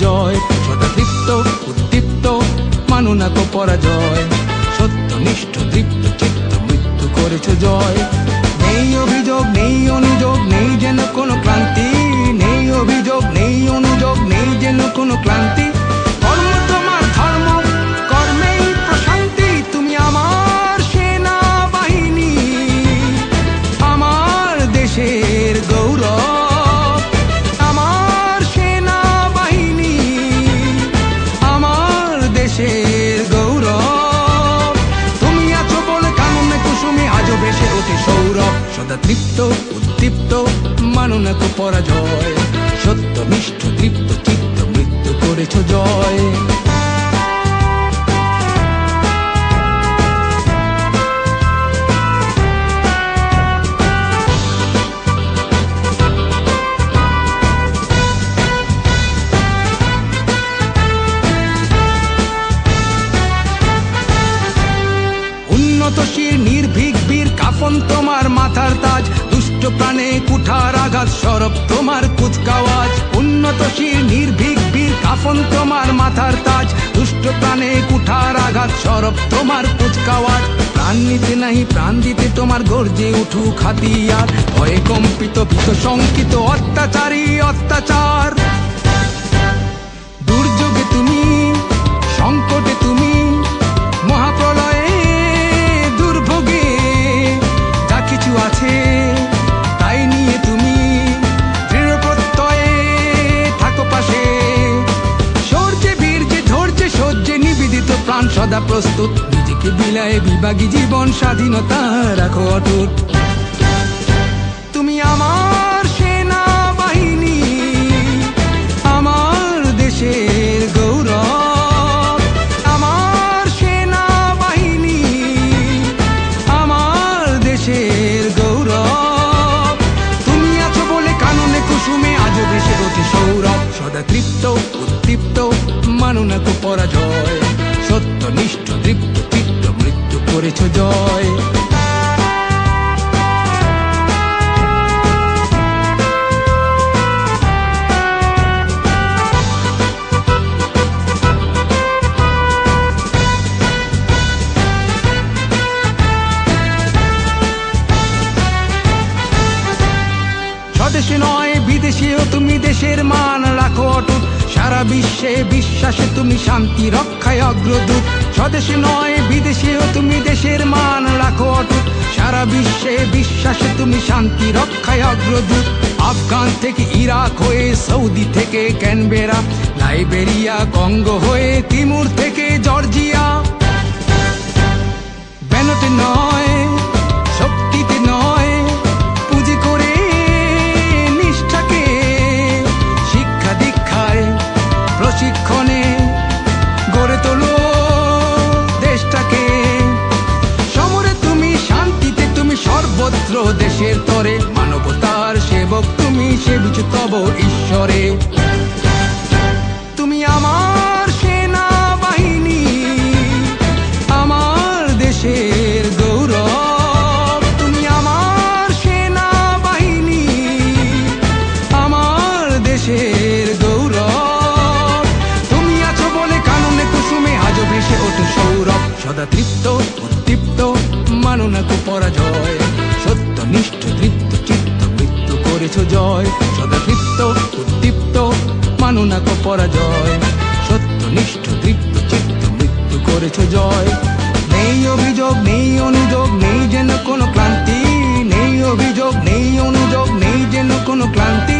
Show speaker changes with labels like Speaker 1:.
Speaker 1: জয়। সদা তৃপ্ত উদ্দীপ্ত মানো না কো পরাজয়, সত্যনিষ্ঠ তৃপ্ত চিত্ত মৃত্যু করেছ জয়। নেই অভিযোগ নেই অনুযোগ নেই যেন কোনো ক্লান্তি, নেই অভিযোগ নেই অনুযোগ নেই যেন কোনো ক্লান্তি। কর্ম তোমার ধর্ম, কর্মেই প্রশান্তি। তুমি আমার সেনাবাহিনী, আমার দেশের গৌরব। আমার সেনাবাহিনী, আমার দেশের গৌরব। তুমি আছো বলে কাননে কুসুমে আজও ভেসে ওঠে সৌরভ। সদা তৃপ্ত উদ্দীপ্ত মানো না কো পরাজয়, সত্যনিষ্ঠ তৃপ্ত চিত্ত মৃত্যু করেছ জয়। উন্নতশীল নির্ভীক বীর কাফন তোমার মাথার তাজ, দুষ্ট প্রাণে কুঠার আঘাত সরব তোমার কুচকাওয়াজ। উন্নতশীল নির্ভীক বীর কাফন তোমার মাথার তাজ, দুষ্ট প্রাণে কুঠার আঘাত সরব তোমার কুচকাওয়াজ। প্রাণ নিতে নাহি প্রাণ দিতে তোমার গর্জে উঠুক হাতিয়ার, ভয়ে কম্পিত ভীত শঙ্কিত অত্যাচারী অত্যাচার। দুর্যোগে তুমি, সংকটে তুমি, মহাপ্রলয়ে দুর্ভোগে যা কিছু আছে তাই নিয়ে তুমি দৃঢ় প্রত্যয়ে থাকো পাশে। শৌর্যে বীর্যে ধৈর্যে সহ্যে নিবেদিত প্রাণ সদা প্রস্তুত, নিজেকে বিলায়ে বিভাগী জীবন স্বাধীনতা রাখো অটুট। তুমি আমার সেনাবাহিনী, আমার দেশের গৌরব। আমার সেনাবাহিনী, আমার দেশের গৌরব। তুমি আছো বলে কাননে কুসুমে আজও ভেসে ওঠে সৌরভ। সদা তৃপ্ত উদ্দীপ্ত মানো না কো পরাজয়, সত্যনিষ্ঠ তৃপ্ত চিত্ত মৃত্যু করেছ জয়। স্বদেশে নয় বিদেশেও তুমি দেশের মান রাখো অটুট, সারা বিশ্বে বিশ্বাসে তুমি শান্তি রক্ষায় অগ্রদূত। স্বদেশে নয় বিদেশেও তুমি দেশের মান রাখো অটুট, সারা বিশ্বে বিশ্বাসে তুমি শান্তি রক্ষায় অগ্রদূত। আফগান থেকে ইরাক হয়ে, সৌদি থেকে ক্যানবেরা, লাইবেরিয়া কঙ্গো হয়ে, তিমুর থেকে জর্জিয়া। ব্যানটে নয় শক্তিতে নয় পুঁজি করে নিষ্ঠাকে, শিক্ষা দীক্ষায় প্রশিক্ষণে গড়ে তোলো দেশটাকে। সমরে তুমি, শান্তিতে তুমি, সর্বত্র দেশের তরে, মানবতার সেবক তুমি, সেবিছ তব ঈশ্বরে। তুমি আমার সেনাবাহিনী, আমার দেশের গৌরব। তুমি আমার সেনাবাহিনী, আমার দেশের গৌরব। তুমি আছো বলে কাননে কুসুমে আজও ভেসে ওঠে সৌরভ। সদা তৃপ্ত উদ্দীপ্ত মানো না কো পরাজয়, সত্যনিষ্ঠ তৃপ্ত চিত্ত মৃত্যু করেছ জয়। সদা তৃপ্ত উদ্দীপ্ত মানো না কো পরাজয়, সত্যনিষ্ঠ তৃপ্ত চিত্ত মৃত্যু করেছ জয়। নেই অভিযোগ নেই অনুযোগ নেই যেন কোনো ক্লান্তি, নেই অভিযোগ নেই অনুযোগ নেই যেন কোনো ক্লান্তি।